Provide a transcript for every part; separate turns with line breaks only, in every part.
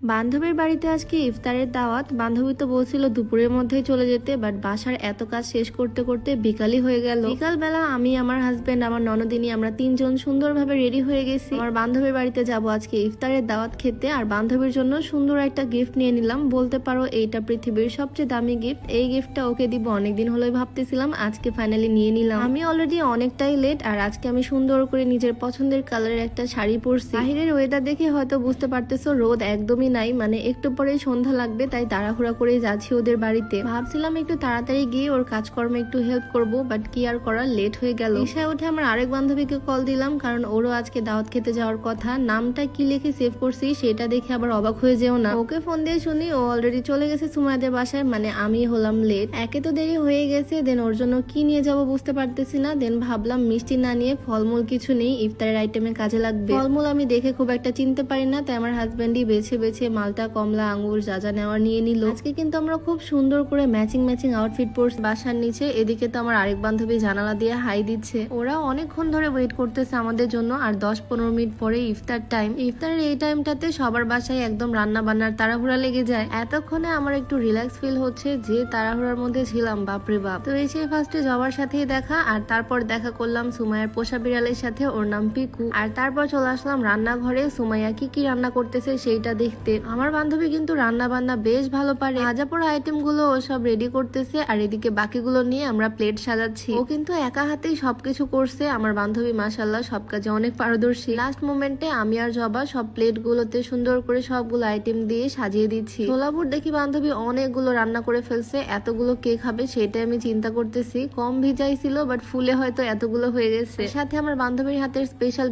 বান্ধবীর বাড়িতে আজকে ইফতারের দাওয়াত। বান্ধবী তো বলছিল দুপুরের মধ্যেই চলে যেতে, বাট বাসার এত কাজ শেষ করতে করতে বিকালই হয়ে গেল। বিকালবেলা আমি, আমার হাজবেন্ড, আমার ননদিনী, আমরা তিনজন সুন্দরভাবে রেডি হয়ে গেছি। আমার বান্ধবীর বাড়িতে যাব আজকে ইফতারের দাওয়াত খেতে, আর বান্ধবীর জন্য সুন্দর একটা গিফট নিয়ে নিলাম। বলতে পারো এইটা পৃথিবীর সবচেয়ে দামি গিফট। এই গিফটটা ওকে দিব অনেকদিন হলোই ভাবতেছিলাম, আজকে ফাইনালি নিয়ে নিলাম। আমি অলরেডি অনেকটাই লেট, আর আজকে আমি সুন্দর করে নিজের পছন্দের কালারের একটা শাড়ি পরছি। বাহিরের ওয়েদার দেখে হয়তো বুঝতে পারতেছো রোদ একদমই নাই, মানে একটু পরেই সন্ধ্যা লাগবে, তাই তাড়াহুড়া করে যাচ্ছি ওদের বাড়িতে। ভাবছিলাম একটু তাড়াতাড়ি গিয়ে ওর কাজকর্মে একটু হেল্প করব, বাট কি আর করার, লেট হয়ে গেল। রিক্সায় উঠে আমার আরেক বান্ধবীকে কল দিলাম, কারণ ওরও আজকে দাওয়াত খেতে যাওয়ার কথা। নামটা কি লিখে সেভ করছি সেটা দেখে আবার অবাক হয়ে যেও না। ওকে ফোন দিয়ে শুনি ও অলরেডি চলে গেছে সুমাইয়াদের বাসায়, মানে আমি হলাম লেট। একে তো দেরি হয়ে গেছে, দেন ওর জন্য কি নিয়ে যাব বুঝতে পারতেছি না। দেন ভাবলাম মিষ্টি না নিয়ে ফলমূল কিছু নেই, ইফতারের আইটেমে কাজে লাগবে। ফলমূল আমি দেখে খুব একটা চিনতে পারি না, তাই আমার হাজবেন্ডই বেছে বেছে মালটা, কমলা, আঙ্গুর যা যা নেওয়ার নিয়ে নিল। আজকে কিন্তু আমরা খুব সুন্দর করে ম্যাচিং ম্যাচিং আউটফিট পরছি বাসার নিচে। এদিকে তো আমার আরেক বান্ধবী জানালা দিয়ে হাই দিচ্ছে। ওরা অনেকক্ষণ ধরে ওয়েট করতেছে আমাদের জন্য, আর 10-15 মিনিট পরে ইফতার টাইম। ইফতারের এই টাইমটাতে সবার বাসায় একদম রান্না বান্নার তাড়াহুড়া লেগে যায়। এতক্ষণে আমার একটু রিল্যাক্স ফিল হচ্ছে, যে তাড়াহুড়ার মধ্যে ছিলাম বাপরে বাপ। তো এসে ফার্স্টে জবার সাথেই দেখা, আর তারপর দেখা করলাম সুমাইয়ার পোষা বিড়ালের সাথে, ওর নাম পিকু। আর তারপর চলে আসলাম রান্নাঘরে সুমাইয়া কি কি রান্না করতেছে সেইটা দেখতে। আমার বান্ধবী কিন্তু রান্না বান্না বেশ ভালো পারে। ভাজা পোড়া আইটেম গুলো ও সব রেডি করতেছে, আর এদিকে বাকিগুলো নিয়ে আমরা প্লেট সাজাচ্ছি। ও কিন্তু একা হাতেই সবকিছু করছে। আমার বান্ধবী মাশাআল্লাহ সব কাজে অনেক পারদর্শী। লাস্ট মোমেন্টে আমি আর জবা সব প্লেট গুলোতে সুন্দর করে সবগুলো আইটেম দিয়ে সাজিয়ে দিচ্ছি। ছোলাপুর দেখি বান্ধবী অনেকগুলো রান্না করে ফেলছে। এতগুলো কে খাবে সেটাই আমি চিন্তা করতেছি। কম ভিজাইছিল, বাট ফুলে হয়তো এতগুলো হয়ে গেছে। সাথে আমার বান্ধবীর হাতের স্পেশাল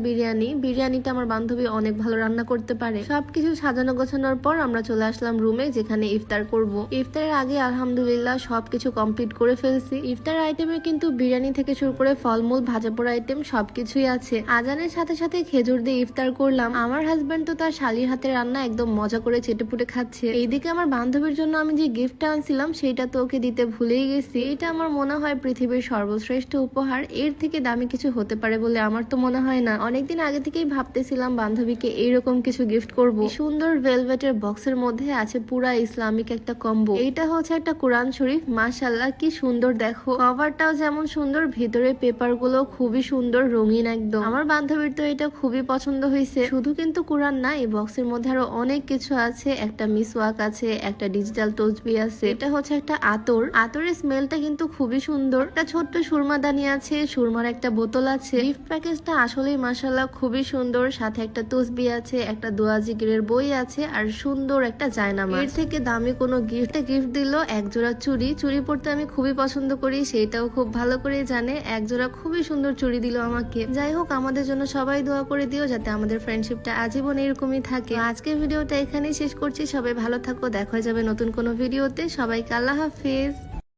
বিরিয়ানিটা আমার বান্ধবী অনেক ভালো রান্না করতে পারে। সবকিছু সাজানো গোছানোর পর আমরা চলে আসলাম রুমে, যেখানে ইফতার করব। ইফতারের আগে আলহামদুলিল্লাহ সবকিছু কমপ্লিট করে ফেলছি। ইফতার আইটেমে কিন্তু বিরিয়ানি থেকে শুরু করে ফলমূল, ভাজা পোড়া আইটেম সবকিছুই আছে। আজানের সাথে সাথে খেজুর দিয়ে ইফতার করলাম। আমার হাজবেন্ড তো তার শালির হাতের রান্না একদম মজা করে চেটেপুটে খাচ্ছে। এইদিকে আমার বান্ধবীর জন্য আমি যে গিফটটা আনছিলাম সেটা তো ওকে দিতে ভুলেই গেছি। এটা আমার মনে হয় পৃথিবীর সর্বশ্রেষ্ঠ উপহার। এর থেকে দামি কিছু হতে পারে বলে আমার তো মনে হয় না। অনেকদিন আগে থেকেই ভাবতেছিলাম বান্ধবীকে এইরকম কিছু গিফট করব। সুন্দর ভেলভেটের বক্সের মধ্যে আছে পুরা ইসলামিক একটা কম্বো। এইটা হচ্ছে একটা কোরআন শরীফ। মাশাআল্লাহ কি সুন্দর, দেখো কভারটাও যেমন সুন্দর, ভিতরে পেপার গুলো খুবই সুন্দর, রঙিন একদম। আমার বান্ধবীর তো এটা খুবই পছন্দ হয়েছে। শুধু কিন্তু কোরআন না, এই বক্সের মধ্যে আরো অনেক কিছু আছে। একটা মিসওয়াক আছে, একটা ডিজিটাল তসবি আছে, এটা হচ্ছে একটা আতর। আতরের স্মেলটা কিন্তু খুবই সুন্দর। একটা ছোট্ট সুরমাদানি আছে, সুরমার একটা বোতল আছে। গিফট প্যাকেজটা আসলেই মাশাআল্লাহ খুবই সুন্দর। সাথে একটা তসবি আছে, একটা দোয়া জিকিরের বই আছে, আর সুন্দর একটা জায়নামাজ। এর থেকে দামি কোনো গিফট দিল একজোড়া চুড়ি। চুড়ি পরতে আমি খুবই পছন্দ করি, সেটাও খুব ভালো করে জানে। একজোড়া খুবই সুন্দর চুড়ি দিল আমাকে। যাই হোক, আমাদের জন্য সবাই দোয়া করে দিও যাতে আমাদের ফ্রেন্ডশিপটা আজীবন এরকমই থাকে। আজকের ভিডিওটা এখানেই শেষ করছি। সবাই ভালো থাকো, দেখা যাবে নতুন কোনো ভিডিওতে। সবাইকে আল্লাহ হাফেজ।